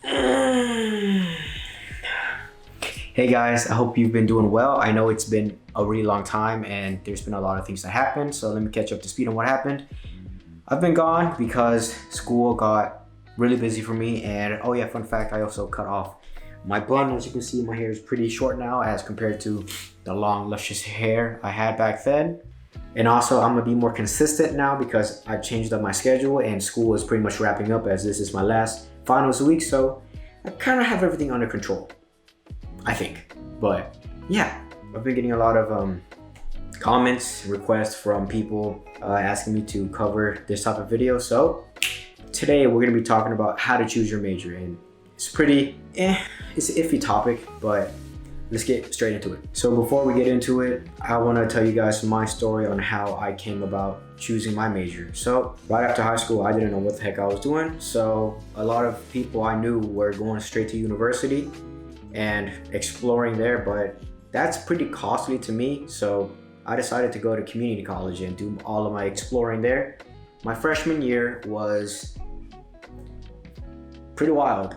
Hey guys, I hope you've been doing well. I know it's been a really long time and there's been a lot of things that happened, so let me catch up to speed on what happened. I've been gone because school got really busy for me, and oh yeah, fun fact, I also cut off my bun. As you can see, my hair is pretty short now as compared to the long luscious hair I had back then. And also I'm gonna be more consistent now because I changed up my schedule and school is pretty much wrapping up as this is my last finals week, so I kind of have everything under control, I think. But yeah, I've been getting a lot of comments, requests from people asking me to cover this type of video. So today we're gonna be talking about how to choose your major, and it's pretty, it's an iffy topic, but let's get straight into it. So before we get into it, I wanna tell you guys my story on how I came about choosing my major. So right after high school, I didn't know what the heck I was doing. So a lot of people I knew were going straight to university and exploring there, but that's pretty costly to me. So I decided to go to community college and do all of my exploring there. My freshman year was pretty wild.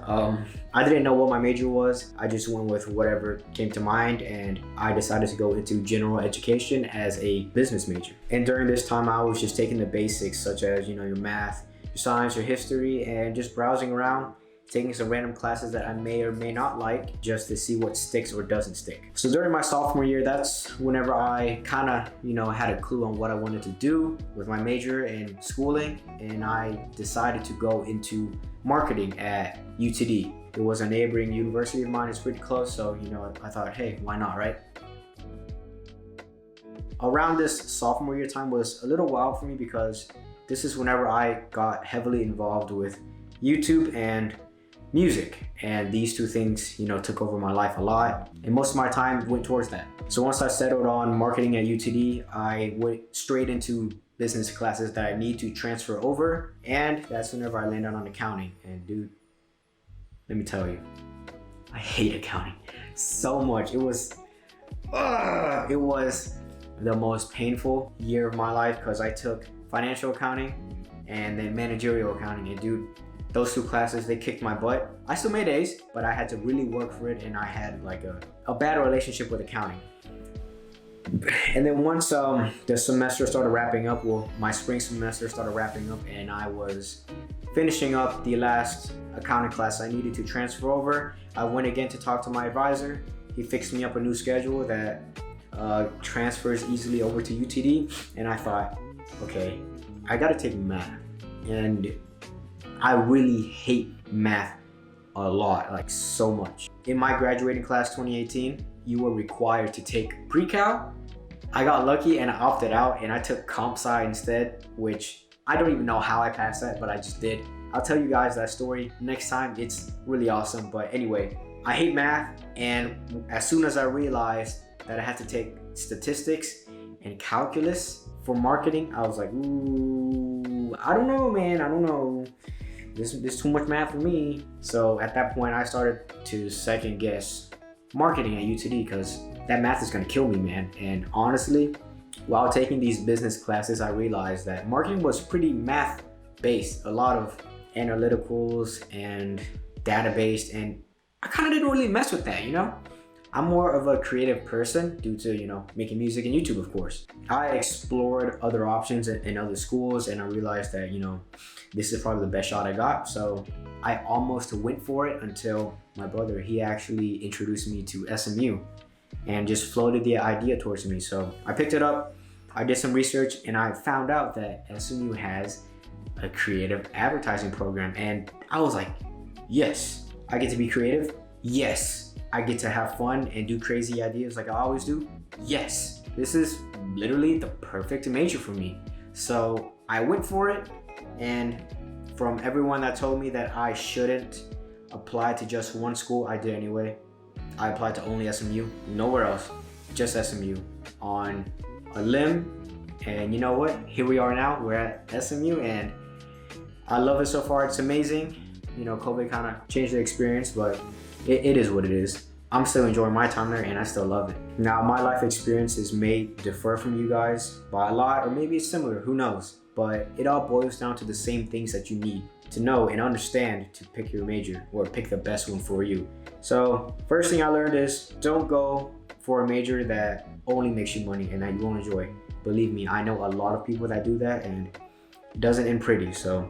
I didn't know what my major was. I just went with whatever came to mind, and I decided to go into general education as a business major. And during this time, I was just taking the basics such as, your math, your science, your history, and just browsing around, taking some random classes that I may or may not like just to see what sticks or doesn't stick. So during my sophomore year, that's whenever I kind of, had a clue on what I wanted to do with my major and schooling, and I decided to go into marketing at UTD. It was a neighboring university of mine. It's pretty close, so I thought, hey, why not, right? Around this sophomore year time was a little wild for me because this is whenever I got heavily involved with YouTube and music, and these two things took over my life a lot, and most of my time went towards that. So once I settled on marketing at UTD, I went straight into business classes that I need to transfer over, and that's whenever I landed on accounting. And dude, let me tell you, I hate accounting so much. It was the most painful year of my life because I took financial accounting and then managerial accounting, and dude, those two classes, they kicked my butt. I still made A's, but I had to really work for it, and I had like a bad relationship with accounting. And then once the semester started wrapping up, well, my spring semester started wrapping up, and I was finishing up the last accounting class I needed to transfer over, I went again to talk to my advisor. He fixed me up a new schedule that transfers easily over to UTD, and I thought, okay, I gotta take math. And I really hate math a lot, like so much. In my graduating class 2018, you were required to take pre-cal. I got lucky and I opted out and I took comp sci instead, which I don't even know how I passed that, but I just did. I'll tell you guys that story next time. It's really awesome. But anyway, I hate math, and as soon as I realized that I had to take statistics and calculus for marketing, I was like, ooh, I don't know, man, I don't know. This is too much math for me. So at that point, I started to second guess marketing at UTD because that math is gonna kill me, man. And honestly, while taking these business classes, I realized that marketing was pretty math based, a lot of analyticals and database, and I kind of didn't really mess with that, I'm more of a creative person due to, making music and YouTube, of course. I explored other options in other schools, and I realized that, this is probably the best shot I got. So I almost went for it until my brother, he actually introduced me to SMU and just floated the idea towards me. So I picked it up, I did some research, and I found out that SMU has a creative advertising program. And I was like, yes, I get to be creative. Yes, I get to have fun and do crazy ideas like I always do. Yes, this is literally the perfect major for me. So I went for it, and from everyone that told me that I shouldn't apply to just one school, I did anyway. I applied to only SMU, nowhere else, just SMU on a limb. And you know what? Here we are now, we're at SMU, and I love it so far. It's amazing. COVID kind of changed the experience, but it is what it is. I'm still enjoying my time there and I still love it. Now, my life experiences may differ from you guys by a lot, or maybe it's similar, who knows? But it all boils down to the same things that you need to know and understand to pick your major or pick the best one for you. So first thing I learned is don't go for a major that only makes you money and that you won't enjoy. Believe me, I know a lot of people that do that and it doesn't end pretty. So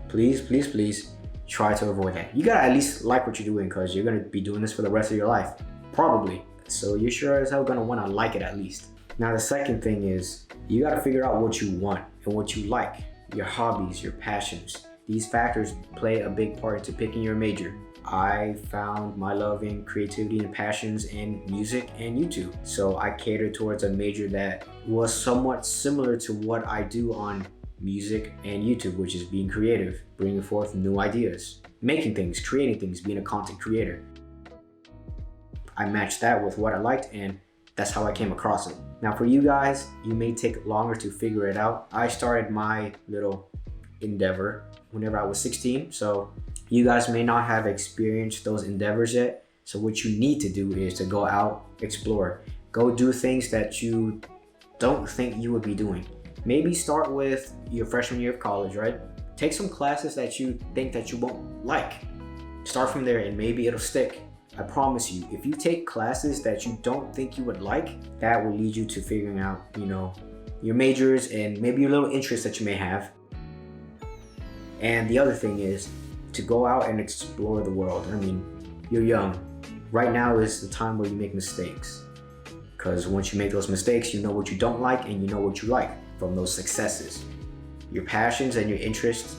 please, please, please try to avoid that. You gotta at least like what you're doing because you're gonna be doing this for the rest of your life, probably. So you're sure as hell gonna wanna like it at least. Now the second thing is you gotta figure out what you want and what you like, your hobbies, your passions. These factors play a big part into picking your major. I found my love in creativity and passions in music and YouTube. So I catered towards a major that was somewhat similar to what I do on music and YouTube, which is being creative, bringing forth new ideas, making things, creating things, being a content creator. I matched that with what I liked and that's how I came across it. Now for you guys, you may take longer to figure it out. I started my little endeavor whenever I was 16, so you guys may not have experienced those endeavors yet. So what you need to do is to go out, explore, go do things that you don't think you would be doing. Maybe start with your freshman year of college, right? Take some classes that you think that you won't like. Start from there and maybe it'll stick. I promise you, if you take classes that you don't think you would like, that will lead you to figuring out, your majors and maybe your little interests that you may have. And the other thing is to go out and explore the world. I mean, you're young. Right now is the time where you make mistakes. Because once you make those mistakes, you know what you don't like and you know what you like from those successes. Your passions and your interests,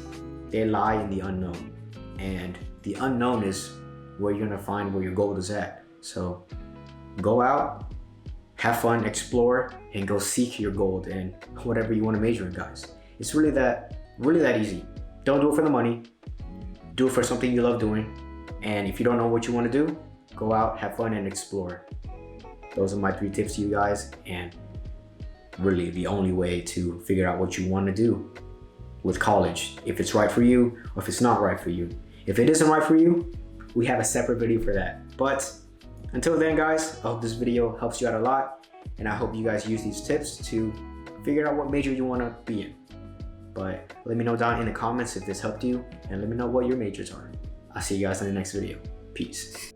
they lie in the unknown. And the unknown is where you're gonna find where your goal is at. So go out, have fun, explore, and go seek your gold and whatever you wanna major in, guys. It's really that easy. Don't do it for the money. Do it for something you love doing. And if you don't know what you want to do, go out, have fun, and explore. Those are my 3 tips to you guys, and really the only way to figure out what you want to do with college, if it's right for you or if it's not right for you. If it isn't right for you, we have a separate video for that. But until then, guys, I hope this video helps you out a lot, and I hope you guys use these tips to figure out what major you want to be in. But let me know down in the comments if this helped you, and let me know what your majors are. I'll see you guys in the next video. Peace.